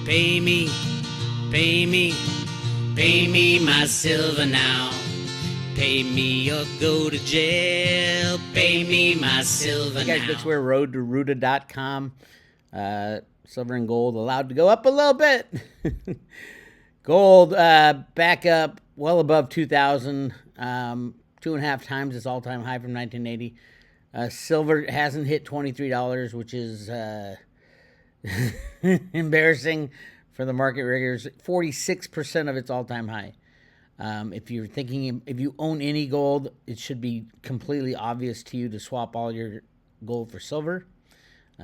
Pay me, pay me, pay me my silver now. Pay me or go to jail. Pay me my silver Hey guys, now. Bix Weir, roadtoruta.com. Silver and gold allowed to go up a little bit. Gold back up well above 2,000, 2.5 times its all-time high from 1980. Silver hasn't hit $23, which is embarrassing for the market riggers. 46% of its all-time high. If you're thinking, if you own any gold, it should be completely obvious to you to swap all your gold for silver.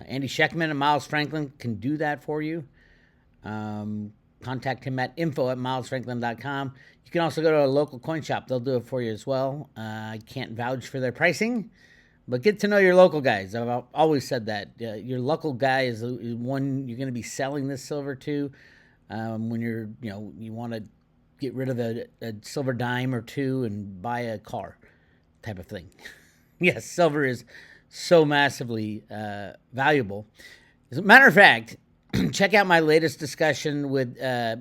Andy Scheckman and Miles Franklin can do that for you. Contact him at info@milesfranklin.com. You can also go to a local coin shop. They'll do it for you as well. I can't vouch for their pricing, but get to know your local guys. I've always said that. Your local guy is one you're going to be selling this silver to when you want to get rid of a silver dime or two and buy a car type of thing. Yes, silver is so massively valuable. As a matter of fact, check out my latest discussion with, I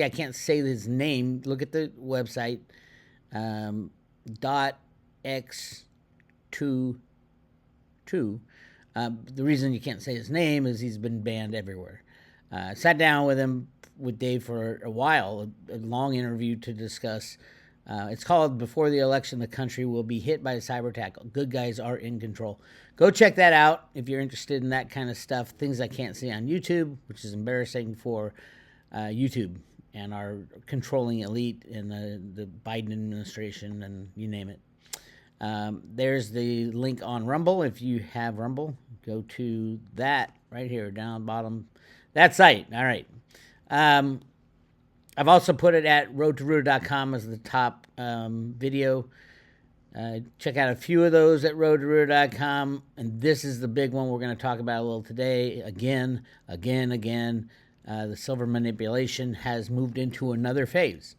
can't say his name. Look at the website, .x22. The reason you can't say his name is he's been banned everywhere. Sat down with Dave for a while, a long interview to discuss. It's called Before the Election, the Country Will Be Hit by a Cyber Attack. Good guys are in control. Go check that out if you're interested in that kind of stuff. Things I can't see on YouTube, which is embarrassing for YouTube and our controlling elite in the Biden administration and you name it. There's the link on Rumble. If you have Rumble, go to that right here, down bottom. That site. All right. I've also put it at roadtoruta.com as the top video. Check out a few of those at roadtoruta.com. And this is the big one we're going to talk about a little today. Again. The silver manipulation has moved into another phase.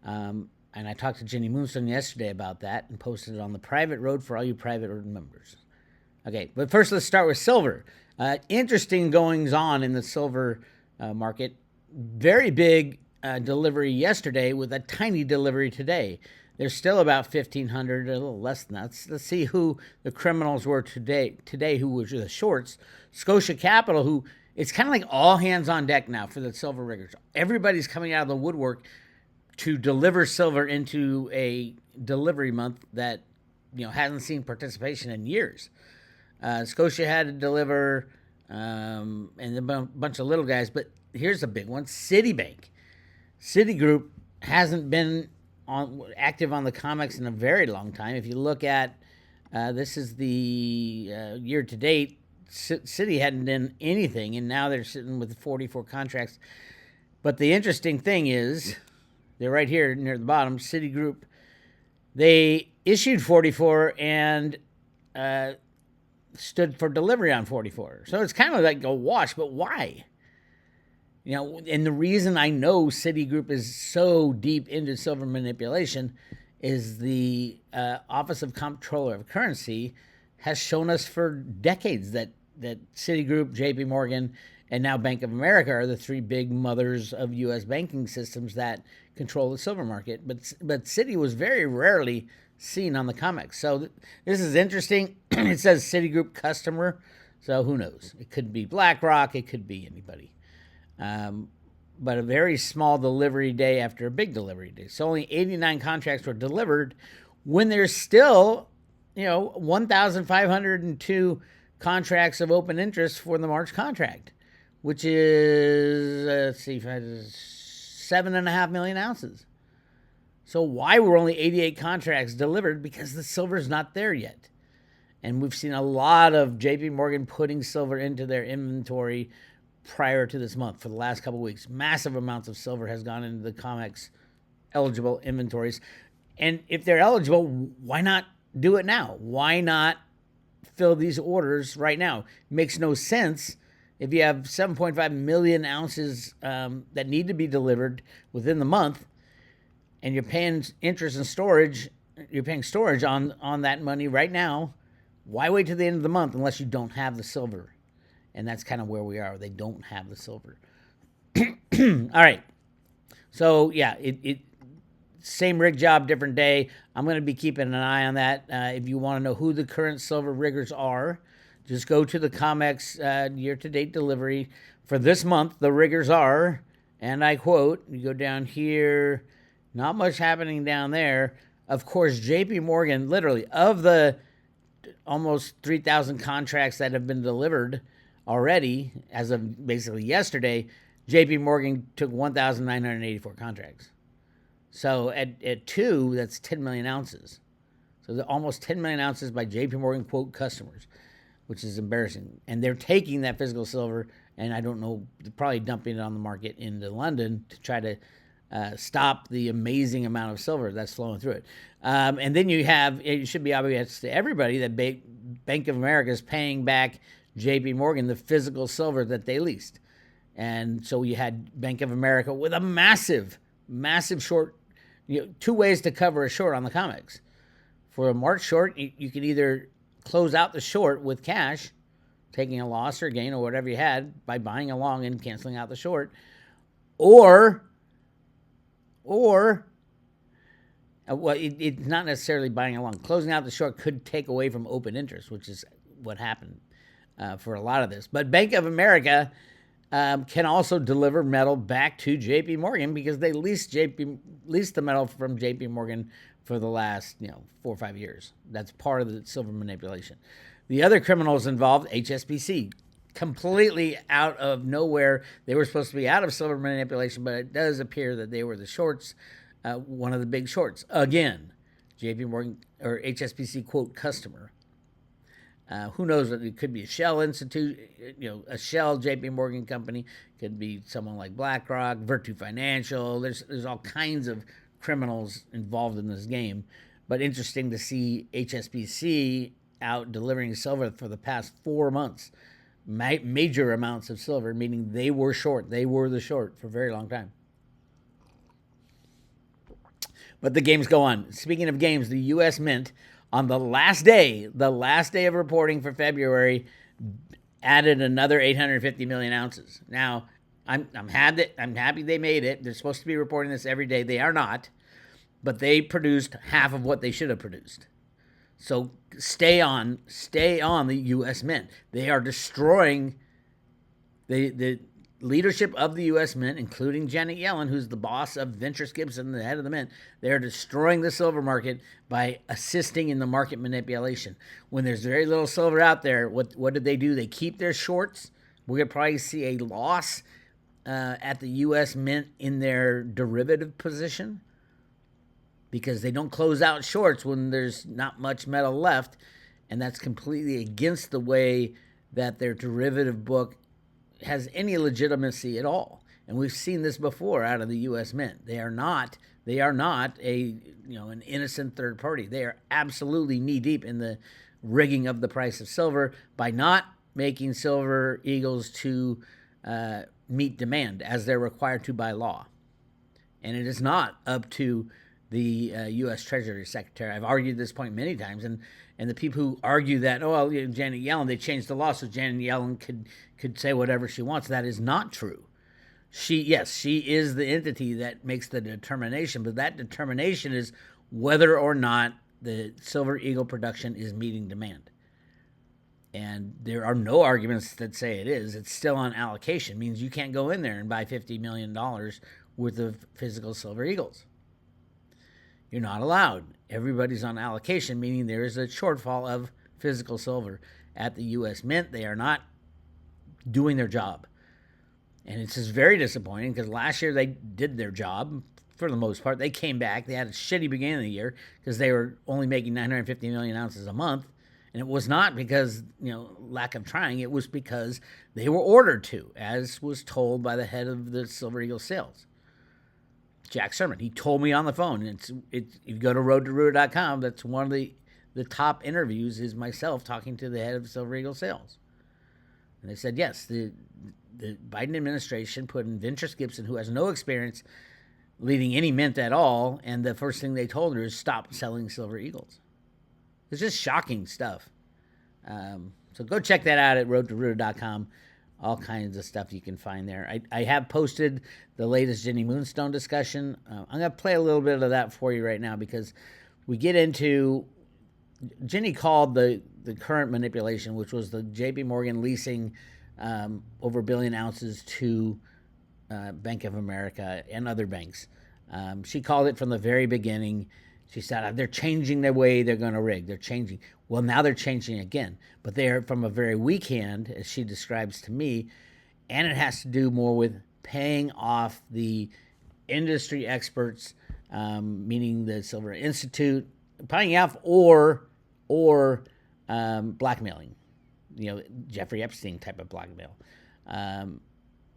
And I talked to Jenny Moonstone yesterday about that and posted it on the private road for all you private road members. Okay, but first let's start with silver. Interesting goings on in the silver market. Very big delivery yesterday with a tiny delivery today. There's still about 1,500, a little less than that. Let's see who the criminals were today, who were the shorts. Scotia Capital, who it's kind of like all hands on deck now for the silver riggers. Everybody's coming out of the woodwork to deliver silver into a delivery month that hasn't seen participation in years. Scotia had to deliver, and a bunch of little guys, but here's a big one. Citigroup hasn't been active on the COMEX in a very long time. If you look at, this is the year to date, Citi hadn't done anything, and now they're sitting with 44 contracts. But the interesting thing is, they're right here near the bottom, Citigroup. They issued 44 and stood for delivery on 44. So it's kind of like a wash, but why? And the reason I know Citigroup is so deep into silver manipulation is the Office of Comptroller of Currency has shown us for decades that Citigroup, JP Morgan, and now Bank of America are the three big mothers of U.S. banking systems that control the silver market. But Citi was very rarely seen on the COMEX. So this is interesting. It says Citigroup customer, so who knows? It could be BlackRock. It could be anybody. But a very small delivery day after a big delivery day. So only 89 contracts were delivered when there's still, 1,502 contracts of open interest for the March contract, which is, 7.5 million ounces. So why were only 88 contracts delivered? Because the silver's not there yet. And we've seen a lot of JP Morgan putting silver into their inventory prior to this month for the last couple of weeks. Massive amounts of silver has gone into the COMEX eligible inventories. And if they're eligible, why not do it now? Why not fill these orders right now? It makes no sense if you have 7.5 million ounces that need to be delivered within the month and you're paying interest and storage, you're paying storage on that money right now. Why wait till the end of the month unless you don't have the silver? and that's kind of where we are. They don't have the silver. All right. So, yeah, it same rig job, different day. I'm going to be keeping an eye on that. If you want to know who the current silver riggers are, just go to the COMEX year-to-date delivery. For this month, the riggers are, and I quote, you go down here, not much happening down there. Of course, JP Morgan, literally, of the almost 3,000 contracts that have been delivered already, as of basically yesterday, JP Morgan took 1,984 contracts. So at 2, that's 10 million ounces. So almost 10 million ounces by JP Morgan, quote, customers, which is embarrassing. And they're taking that physical silver, and I don't know, probably dumping it on the market into London to try to stop the amazing amount of silver that's flowing through it. And then it should be obvious to everybody that Bank of America is paying back JP Morgan the physical silver that they leased. And so you had Bank of America with a massive short, 2 ways to cover a short on the COMEX. For a March short, you could either close out the short with cash, taking a loss or gain or whatever you had by buying along and canceling out the short, or it's not necessarily buying along. Closing out the short could take away from open interest, which is what happened for a lot of this. But Bank of America can also deliver metal back to JP Morgan because they leased the metal from JP Morgan for the last 4 or 5 years. That's part of the silver manipulation. The other criminals involved, HSBC, completely out of nowhere. They were supposed to be out of silver manipulation, but it does appear that they were the shorts, one of the big shorts. Again, JP Morgan or HSBC, quote, customer. Who knows? It could be a shell institute, a shell JP Morgan company. Could be someone like BlackRock, Virtu Financial. There's all kinds of criminals involved in this game. But interesting to see HSBC out delivering silver for the past 4 months. Major amounts of silver, meaning they were short. They were the short for a very long time. But the games go on. Speaking of games, the U.S. Mint, on the last day of reporting for February, added another 850 million ounces. Now, I'm happy they made it. They're supposed to be reporting this every day. They are not, but they produced half of what they should have produced. So stay on the U.S. Mint. They are destroying the leadership of the U.S. Mint, including Janet Yellen, who's the boss of Ventris Gibson, the head of the Mint. They are destroying the silver market by assisting in the market manipulation. When there's very little silver out there, what did they do? They keep their shorts. We're going to probably see a loss at the U.S. Mint in their derivative position, because they don't close out shorts when there's not much metal left, and that's completely against the way that their derivative book has any legitimacy at all. And we've seen this before out of the U.S. Mint. They are not an innocent third party. They are absolutely knee deep in the rigging of the price of silver by not making silver eagles to meet demand as they're required to by law. And it is not up to the U.S. Treasury Secretary. I've argued this point many times, and the people who argue that, Janet Yellen, they changed the law so Janet Yellen could say whatever she wants. That is not true. She is the entity that makes the determination, but that determination is whether or not the Silver Eagle production is meeting demand. And there are no arguments that say it is. It's still on allocation. Means you can't go in there and buy $50 million worth of physical Silver Eagles. You're not allowed. Everybody's on allocation, meaning there is a shortfall of physical silver at the U.S. Mint. They are not doing their job. And it's just very disappointing because last year they did their job for the most part. They came back. They had a shitty beginning of the year because they were only making 950 million ounces a month. And it was not because, lack of trying. It was because they were ordered to, as was told by the head of the Silver Eagle sales, Jack Sermon. He told me on the phone. If you go to roadtoruder.com, that's one of the top interviews is myself talking to the head of Silver Eagle sales. And they said, yes, the Biden administration put in Ventris Gibson, who has no experience leading any mint at all, and the first thing they told her is stop selling Silver Eagles. It's just shocking stuff. So go check that out at roadtoruder.com. all kinds of stuff you can find there. I have posted the latest Jenny Moonstone discussion. I'm going to play a little bit of that for you right now because we get into Jenny called the current manipulation, which was the J.P. Morgan leasing over 1 billion ounces to Bank of America and other banks. She called it from the very beginning. She said they're changing the way they're going to rig. They're changing. Well, now they're changing again, but they're from a very weak hand, as she describes to me, and it has to do more with paying off the industry experts, meaning the Silver Institute, paying off or blackmailing, Jeffrey Epstein type of blackmail. And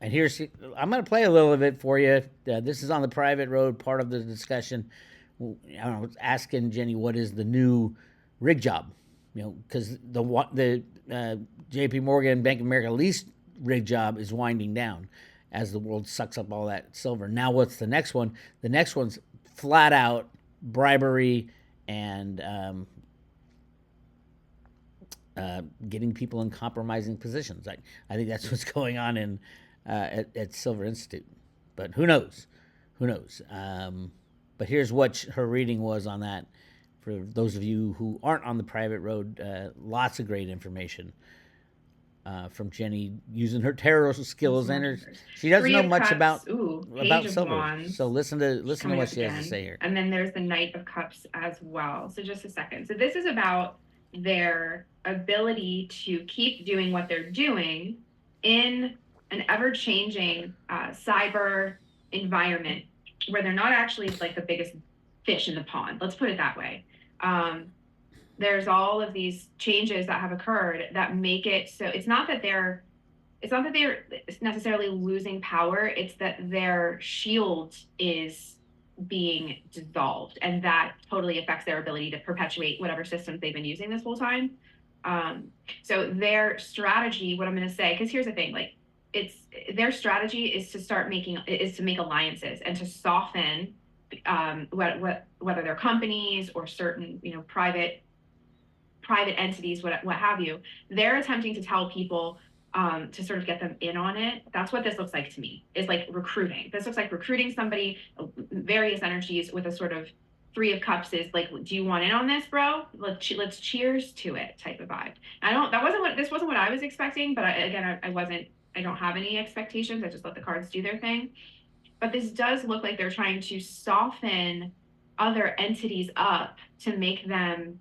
I'm going to play a little of it for you. This is on the private road, part of the discussion. I was asking Jenny what is the new rig job, because the J.P. Morgan Bank of America lease rig job is winding down as the world sucks up all that silver. Now, what's the next one? The next one's flat out bribery and getting people in compromising positions. I think that's what's going on in at Silver Institute. But who knows? Who knows? But here's what her reading was on that. For those of you who aren't on the private road, lots of great information from Jenny using her tarot skills and she doesn't know much about silver. Wands, so listen to what she has to say here. And then there's the Knight of Cups as well. So just a second. So this is about their ability to keep doing what they're doing in an ever-changing cyber environment where they're not actually like the biggest fish in the pond. Let's put it that way. There's all of these changes that have occurred that make it so it's not that they're necessarily losing power. It's that their shield is being dissolved, and that totally affects their ability to perpetuate whatever systems they've been using this whole time. So their strategy, what I'm going to say, because here's the thing, like their strategy is to make alliances and to soften whether they're companies or certain private entities, what have you. They're attempting to tell people to sort of get them in on it. That's what this looks like to me, is like recruiting. This looks like recruiting somebody, various energies with a sort of 3 of Cups is like, do you want in on this, bro? Let's cheers to it type of vibe. This wasn't what I was expecting, but I don't have any expectations. I just let the cards do their thing. But this does look like they're trying to soften other entities up to make them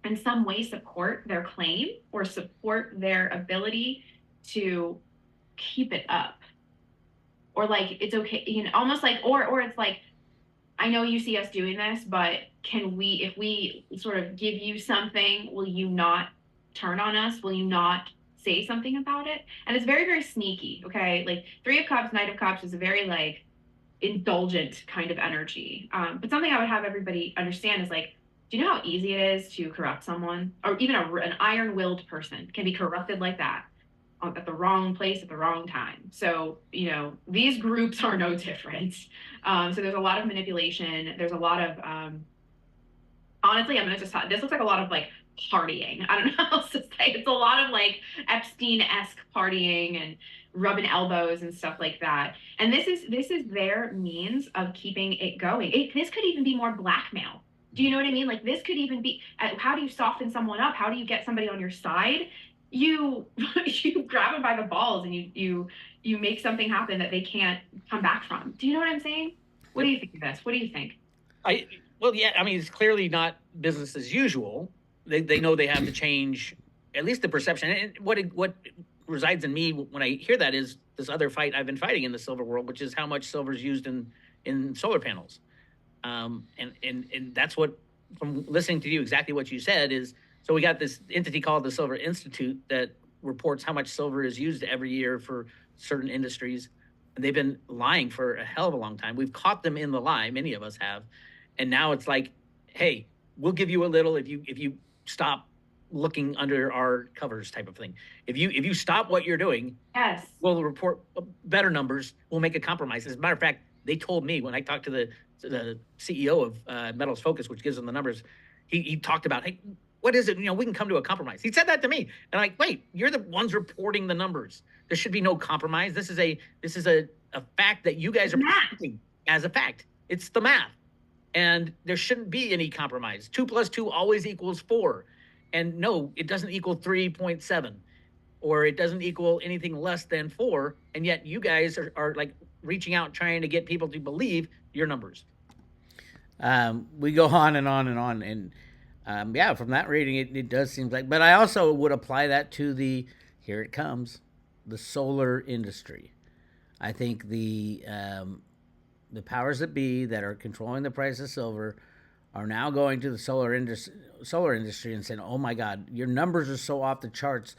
in some way support their claim or support their ability to keep it up. Or like, it's okay, almost like, or it's like, I know you see us doing this, but if we sort of give you something, will you not turn on us? Will you not say something about it? And it's very, very sneaky, okay? Like 3 of Cups, Knight of Cups is a very like indulgent kind of energy. But something I would have everybody understand is like, do you know how easy it is to corrupt someone? Or even an iron-willed person can be corrupted like that at the wrong place at the wrong time. So, these groups are no different. So there's a lot of manipulation. There's a lot of, honestly, this looks like a lot of like partying. I don't know how else to say. It's a lot of like Epstein-esque partying and rubbing elbows and stuff like that. And this is their means of keeping it going. This could even be more blackmail. Do you know what I mean? Like this could even be, how do you soften someone up? How do you get somebody on your side? You grab them by the balls and you make something happen that they can't come back from. Do you know what I'm saying? What do you think of this? What do you think? It's clearly not business as usual. They know they have to change at least the perception. And what resides in me when I hear that is this other fight I've been fighting in the silver world, which is how much silver is used in solar panels. And that's what, from listening to you, exactly what you said is, so we got this entity called the Silver Institute that reports how much silver is used every year for certain industries. And they've been lying for a hell of a long time. We've caught them in the lie, many of us have. And now it's like, hey, we'll give you a little if you stop looking under our covers type of thing. If you stop what you're doing, yes, we'll report better numbers. We'll make a compromise. As a matter of fact, they told me when I talked to the CEO of Metals Focus, which gives them the numbers, he talked about, hey, what is it? We can come to a compromise. He said that to me. And I'm like, wait, you're the ones reporting the numbers. There should be no compromise. This is a fact that you guys are presenting as a fact. It's the math. And there shouldn't be any compromise. 2 + 2 always equals 4. And no, it doesn't equal 3.7, or it doesn't equal anything less than 4. And yet you guys are like reaching out, trying to get people to believe your numbers. We go on and on and on. And yeah, from that reading, it does seem like, but I also would apply that to here it comes, the solar industry. I think the powers that be that are controlling the price of silver are now going to the solar industry and saying, oh my God, your numbers are so off the charts.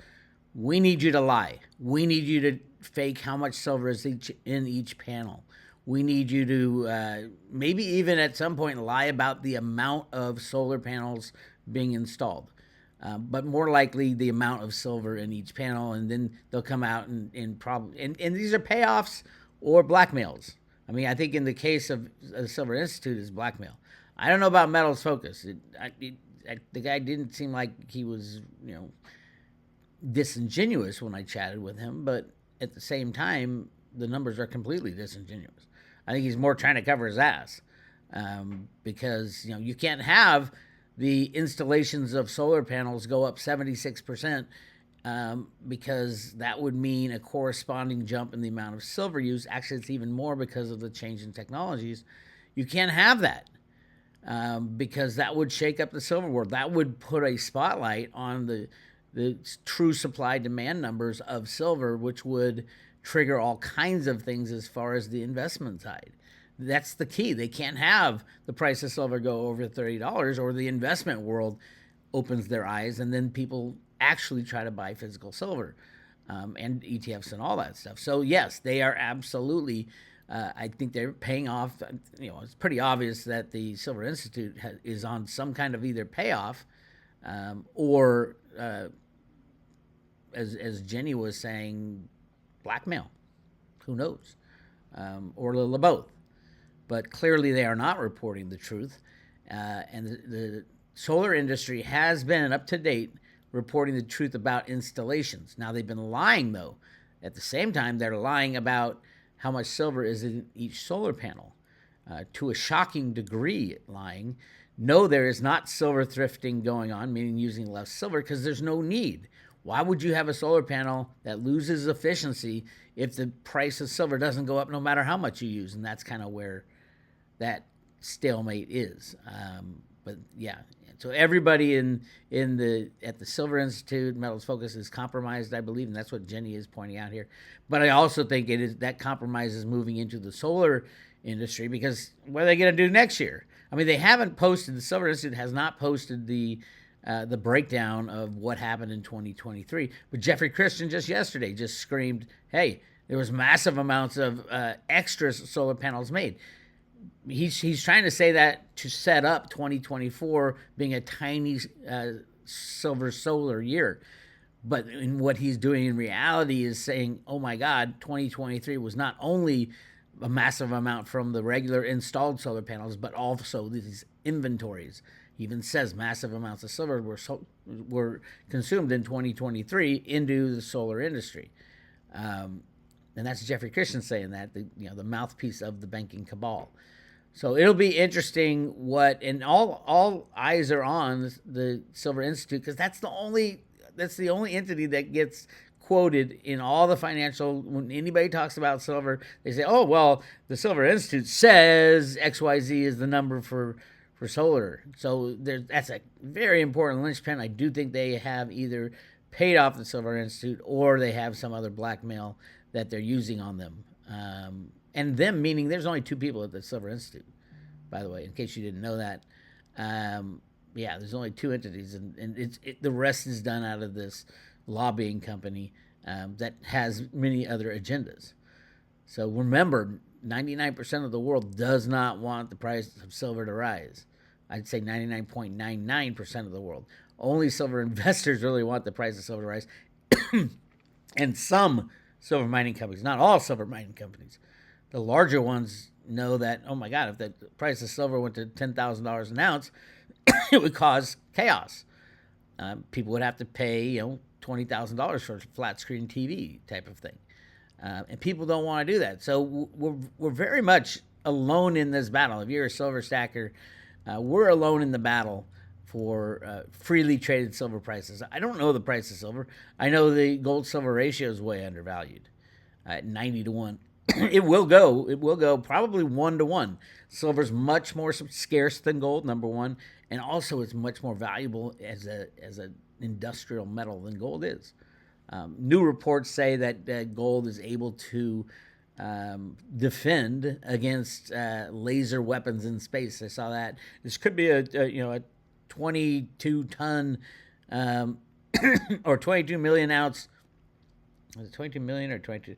We need you to lie. We need you to fake how much silver is in each panel. We need you to maybe even at some point lie about the amount of solar panels being installed. But more likely the amount of silver in each panel, and then they'll come out and these are payoffs or blackmails. I mean, I think in the case of the Silver Institute is blackmail. I don't know about Metals Focus. The guy didn't seem like he was, disingenuous when I chatted with him, but at the same time, the numbers are completely disingenuous. I think he's more trying to cover his ass because, you can't have the installations of solar panels go up 76%. Because that would mean a corresponding jump in the amount of silver used. Actually, it's even more because of the change in technologies. You can't have that because that would shake up the silver world. That would put a spotlight on the true supply-demand numbers of silver, which would trigger all kinds of things as far as the investment side. That's the key. They can't have the price of silver go over $30 or the investment world opens their eyes and then people actually try to buy physical silver and ETFs and all that stuff. So yes, they are absolutely, I think they're paying off. It's pretty obvious that the Silver Institute is on some kind of either payoff or, as Jenny was saying, blackmail. Who knows? Or a little of both. But clearly they are not reporting the truth. And the solar industry has been up to date reporting the truth about installations. Now, they've been lying, though. At the same time, they're lying about how much silver is in each solar panel. To a shocking degree, lying. No, there is not silver thrifting going on, meaning using less silver, because there's no need. Why would you have a solar panel that loses efficiency if the price of silver doesn't go up no matter how much you use? And that's kind of where that stalemate is. But yeah, so everybody at the Silver Institute, Metals Focus is compromised, I believe, and that's what Jenny is pointing out here. But I also think that compromise is moving into the solar industry, because what are they going to do next year? I mean, they haven't posted. The Silver Institute has not posted the breakdown of what happened in 2023. But Jeffrey Christian just yesterday just screamed, "Hey, there was massive amounts of extra solar panels made." He's trying to say that to set up 2024 being a tiny silver solar year. But in what he's doing in reality is saying, oh my God, 2023 was not only a massive amount from the regular installed solar panels, but also these inventories. He even says massive amounts of silver were consumed in 2023 into the solar industry. And that's Jeffrey Christian saying that, the mouthpiece of the banking cabal. So it'll be interesting and all eyes are on the Silver Institute, because that's the only entity that gets quoted in all the financial. When anybody talks about silver, they say, oh, well, the Silver Institute says XYZ is the number for solar. So that's a very important linchpin. I do think they have either paid off the Silver Institute or they have some other blackmail that they're using on them. And them meaning there's only 2 people at the Silver Institute, by the way, in case you didn't know that. Yeah, there's only 2 entities, and the rest is done out of this lobbying company that has many other agendas. So remember, 99% of the world does not want the price of silver to rise. I'd say 99.99% of the world. Only silver investors really want the price of silver to rise. And some silver mining companies, not all silver mining companies. The larger ones know that, oh my God, if the price of silver went to $10,000 an ounce, it would cause chaos. People would have to pay, $20,000 for a flat screen TV type of thing. And people don't want to do that. So we're very much alone in this battle. If you're a silver stacker, we're alone in the battle for freely traded silver prices. I don't know the price of silver. I know the gold silver ratio is way undervalued at 90 to 1. It will go probably 1 to 1. Silver's much more scarce than gold, number one, and also it's much more valuable as an industrial metal than gold is. New reports say that gold is able to defend against laser weapons in space. I saw that. This could be a 22 ton or 22 million ounce. Was it 22 million or 22?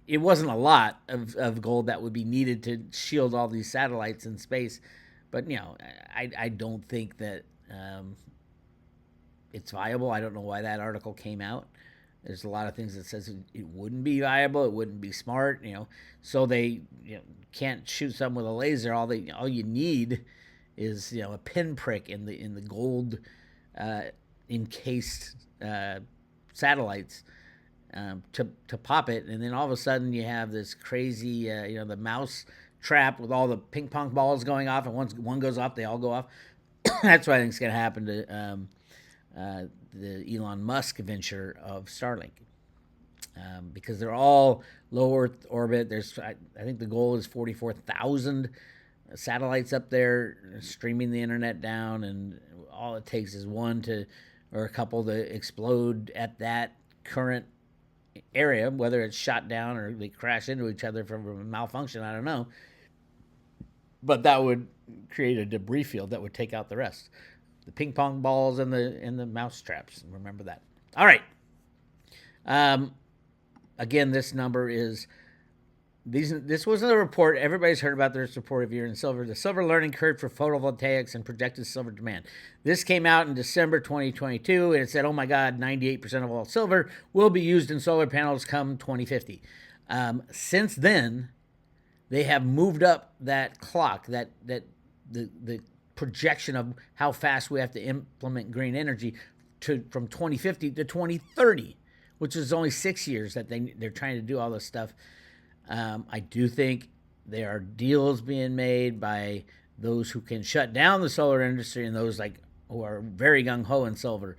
It wasn't a lot of gold that would be needed to shield all these satellites in space, but I don't think that it's viable. I don't know why that article came out. There's a lot of things that says it wouldn't be viable, it wouldn't be smart, so they can't shoot something with a laser. All you need is a pinprick in the gold encased satellites to pop it, and then all of a sudden you have this crazy the mouse trap with all the ping pong balls going off, and once one goes off, they all go off. That's what I think is going to happen to the Elon Musk venture of Starlink, because they're all low Earth orbit. I think the goal is 44,000 satellites up there streaming the internet down, and all it takes is one or a couple to explode at that current area, whether it's shot down or they crash into each other from a malfunction. I don't know, but that would create a debris field that would take out the rest. The ping pong balls and the mouse traps. Remember that. All right. Again, this number is this wasn't a report. Everybody's heard about this report if you're in silver. The silver learning curve for photovoltaics and projected silver demand. This came out in December 2022, and it said, oh my God, 98% of all silver will be used in solar panels come 2050. Since then, they have moved up that clock, that the projection of how fast we have to implement green energy from 2050 to 2030, which is only 6 years that they're trying to do all this stuff. I do think there are deals being made by those who can shut down the solar industry and those who are very gung-ho in silver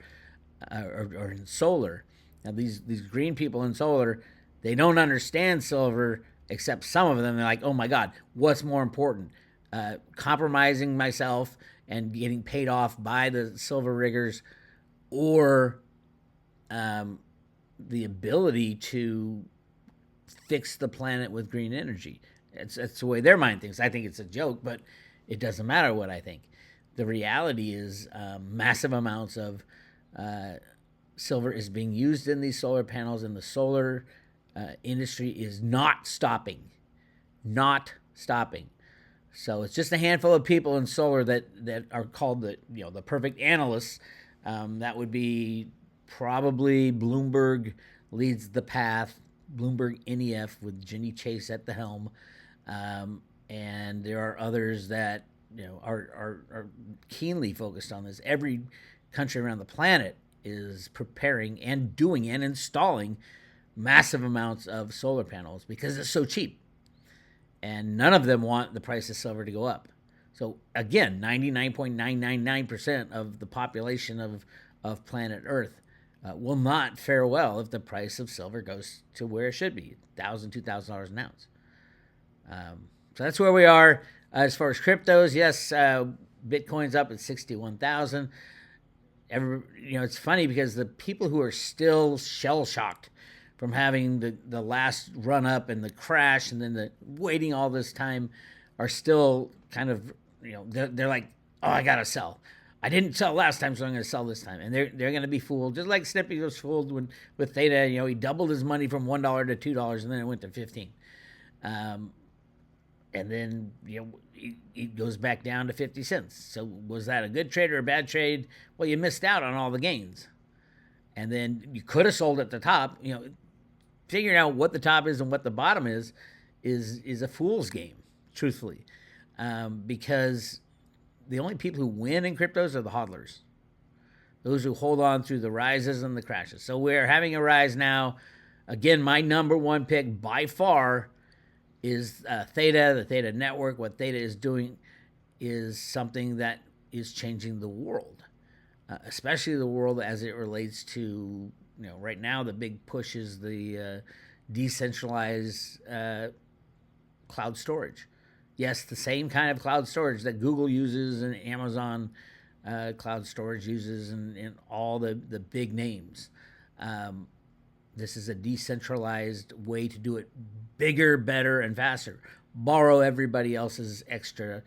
or in solar. Now these green people in solar, they don't understand silver, except some of them. They're like, oh my God, what's more important? Compromising myself and getting paid off by the silver riggers, or the ability to fix the planet with green energy. That's the way their mind thinks. I think it's a joke, but it doesn't matter what I think. The reality is massive amounts of silver is being used in these solar panels, and the solar industry is not stopping. Not stopping. So it's just a handful of people in solar that are called the perfect analysts. That would be probably Bloomberg leads the path. Bloomberg NEF with Ginny Chase at the helm, and there are others that are keenly focused on this. Every country around the planet is preparing and doing and installing massive amounts of solar panels because it's so cheap. And none of them want the price of silver to go up. So again, 99.999% of the population of planet Earth will not fare well if the price of silver goes to where it should be, $1,000, $2,000 an ounce. So that's where we are. As far as cryptos, yes, Bitcoin's up at 61,000. It's funny because the people who are still shell-shocked from having the last run up and the crash and then the waiting all this time are still kind of, they're like, oh, I gotta sell. I didn't sell last time, so I'm going to sell this time. And they're going to be fooled, just like Snippy was fooled with Theta. He doubled his money from $1 to $2, and then it went to 15. And then it goes back down to 50 cents. So was that a good trade or a bad trade? Well, you missed out on all the gains. And then you could have sold at the top. Figuring out what the top is and what the bottom is a fool's game, truthfully, because the only people who win in cryptos are the hodlers, those who hold on through the rises and the crashes. So we're having a rise now. again, my number one pick by far is Theta, the Theta Network. What Theta is doing is something that is changing the world, especially the world as it relates to, right now the big push is the decentralized cloud storage. Yes, the same kind of cloud storage that Google uses and Amazon cloud storage uses and all the big names. This is a decentralized way to do it bigger, better, and faster. Borrow everybody else's extra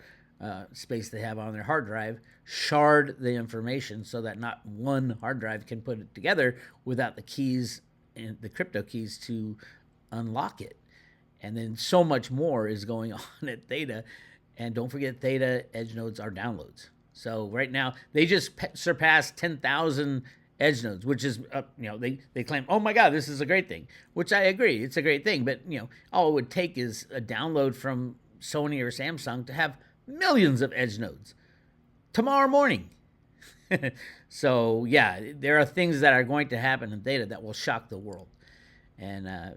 space they have on their hard drive, shard the information so that not one hard drive can put it together without the keys and the crypto keys to unlock it. And then so much more is going on at Theta. And don't forget, Theta edge nodes are downloads. So right now, they just surpassed 10,000 edge nodes, which is, they claim, oh my God, this is a great thing, which I agree. It's a great thing. But, all it would take is a download from Sony or Samsung to have millions of edge nodes tomorrow morning. So, yeah, there are things that are going to happen in Theta that will shock the world. And a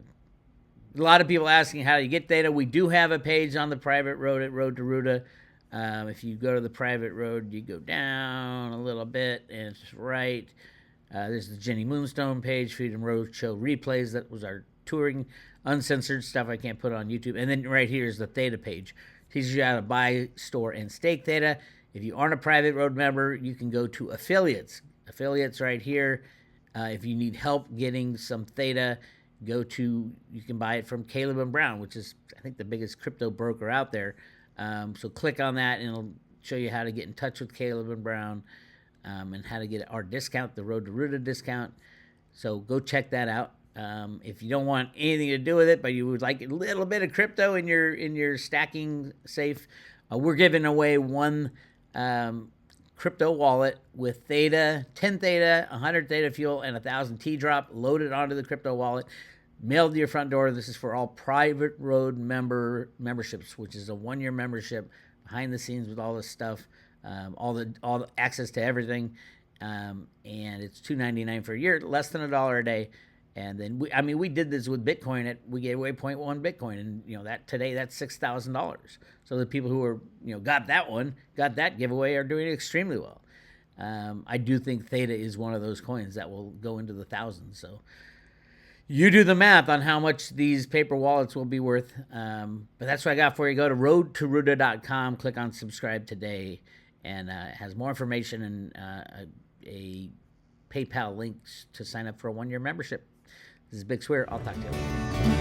lot of people asking how do you get Theta. We do have a page on the private road at Road to Ruta. If you go to the private road, you go down a little bit, and it's right. There's the Jenny Moonstone page, Freedom Roadshow replays. That was our touring, uncensored stuff I can't put on YouTube. And then right here is the Theta page. Teaches you how to buy, store, and stake Theta. If you aren't a private road member, you can go to affiliates. Affiliates right here. If you need help getting some Theta, you can buy it from Caleb and Brown, which is, I think, the biggest crypto broker out there. So click on that, and it'll show you how to get in touch with Caleb and Brown and how to get our discount, the Road to Ruta discount. So go check that out. If you don't want anything to do with it, but you would like a little bit of crypto in your stacking safe, we're giving away one crypto wallet with Theta, 10 Theta, 100 Theta fuel, and 1,000 T-drop loaded onto the crypto wallet, mailed to your front door. This is for all private road memberships, which is a 1-year membership behind the scenes with all this stuff, all the access to everything, and it's $2.99 for a year, less than $1 a day. And then we did this with Bitcoin. We gave away 0.1 Bitcoin, and that today that's $6,000. So the people who are got that giveaway are doing extremely well. I do think Theta is one of those coins that will go into the thousands. So you do the math on how much these paper wallets will be worth. But that's what I got for you. Go to roadtoruta.com, click on subscribe today, and it has more information and a PayPal link to sign up for a 1-year membership. This is Bix Weir. I'll talk to you later.